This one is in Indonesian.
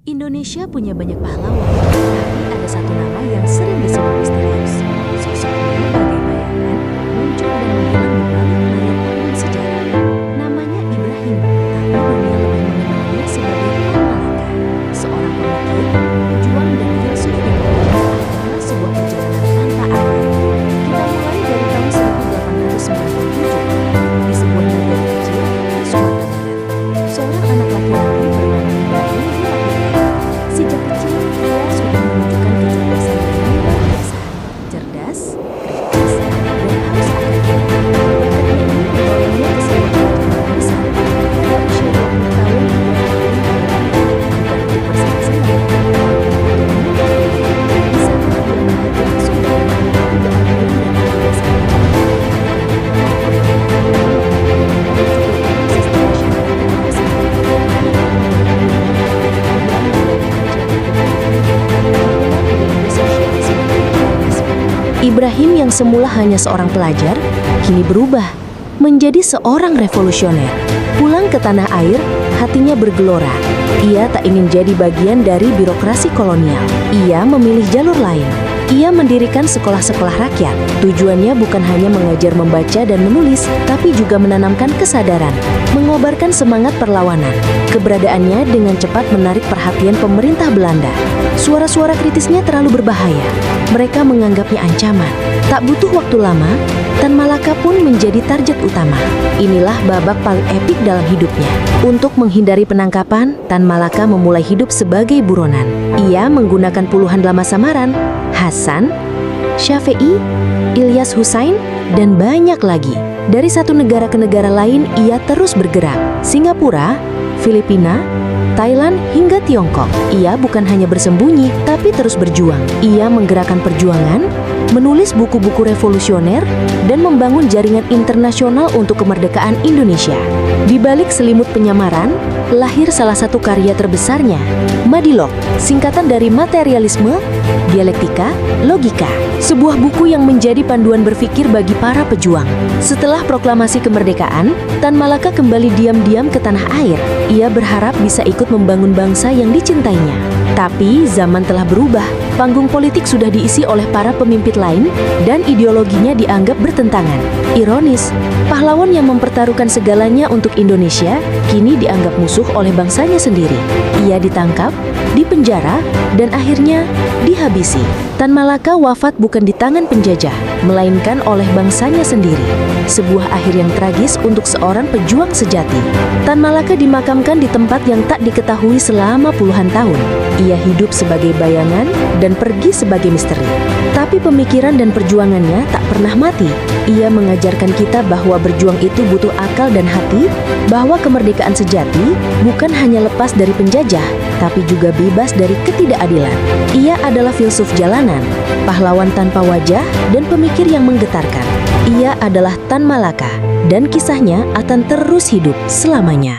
Indonesia punya banyak pahlawan, tapi ada satu nama yang sering disebut misterius. Sosoknya bagai bayangan, muncul dan menghilang di balik layar panggung sejarah. Namanya Ibrahim, tapi dunia lebih mengenalnya sebagai Tan Malaka. Seorang pemikir, pejuang dan filsuf yang adalah sebuah perjalanan tanpa akhir. Kita mulai dari tahun 1897, di sebuah negara kecil di Sumatera Barat. Seorang anak laki-laki bernama Ibrahim dilahirkan. Sejak kecil, ia sudah menunjukkan kecerdasan yang luar biasa. Cerdas, kritis, dan haus akan ilmu. Bakatnya ini membawanya ke sebuah pelajaran besar. Pada usia 20 tahun, bukan untuk bersenang-senang, di sana ia melihat langsung bagaimana keadilan dan kebiasaan. Ibrahim yang semula hanya seorang pelajar, kini berubah menjadi seorang revolusioner. Pulang ke tanah air, hatinya bergelora. Ia tak ingin jadi bagian dari birokrasi kolonial. Ia memilih jalur lain. Ia mendirikan sekolah-sekolah rakyat. Tujuannya bukan hanya mengajar membaca dan menulis, tapi juga menanamkan kesadaran, mengobarkan semangat perlawanan. Keberadaannya dengan cepat menarik perhatian pemerintah Belanda. Suara-suara kritisnya terlalu berbahaya. Mereka menganggapnya ancaman. Tak butuh waktu lama, Tan Malaka pun menjadi target utama. Inilah babak paling epik dalam hidupnya. Untuk menghindari penangkapan, Tan Malaka memulai hidup sebagai buronan. Ia menggunakan puluhan nama samaran, Hasan, Syafi'i, Ilyas Husain, dan banyak lagi. Dari satu negara ke negara lain, ia terus bergerak. Singapura, Filipina, Thailand, hingga Tiongkok. Ia bukan hanya bersembunyi, tapi terus berjuang. Ia menggerakkan perjuangan, menulis buku-buku revolusioner, dan membangun jaringan internasional untuk kemerdekaan Indonesia. Di balik selimut penyamaran, lahir salah satu karya terbesarnya, Madilog, singkatan dari materialisme, dialektika, logika. Sebuah buku yang menjadi panduan berpikir bagi para pejuang. Setelah proklamasi kemerdekaan, Tan Malaka kembali diam-diam ke tanah air. Ia berharap bisa ikut membangun bangsa yang dicintainya. Tapi zaman telah berubah. Panggung politik sudah diisi oleh para pemimpin lain dan ideologinya dianggap bertentangan. Ironis, pahlawan yang mempertaruhkan segalanya untuk Indonesia kini dianggap musuh oleh bangsanya sendiri. Ia ditangkap, dipenjara, dan akhirnya dihabisi. Tan Malaka wafat bukan di tangan penjajah, melainkan oleh bangsanya sendiri. Sebuah akhir yang tragis untuk seorang pejuang sejati. Tan Malaka dimakamkan di tempat yang tak diketahui selama puluhan tahun. Ia hidup sebagai bayangan dan pergi sebagai misteri. Tapi pemikiran dan perjuangannya tak pernah mati. Ia mengajarkan kita bahwa berjuang itu butuh akal dan hati, bahwa kemerdekaan sejati bukan hanya lepas dari penjajah, tapi juga bebas dari ketidakadilan. Ia adalah filsuf jalanan, pahlawan tanpa wajah, dan pemikir yang menggetarkan. Ia adalah Tan Malaka, dan kisahnya akan terus hidup selamanya.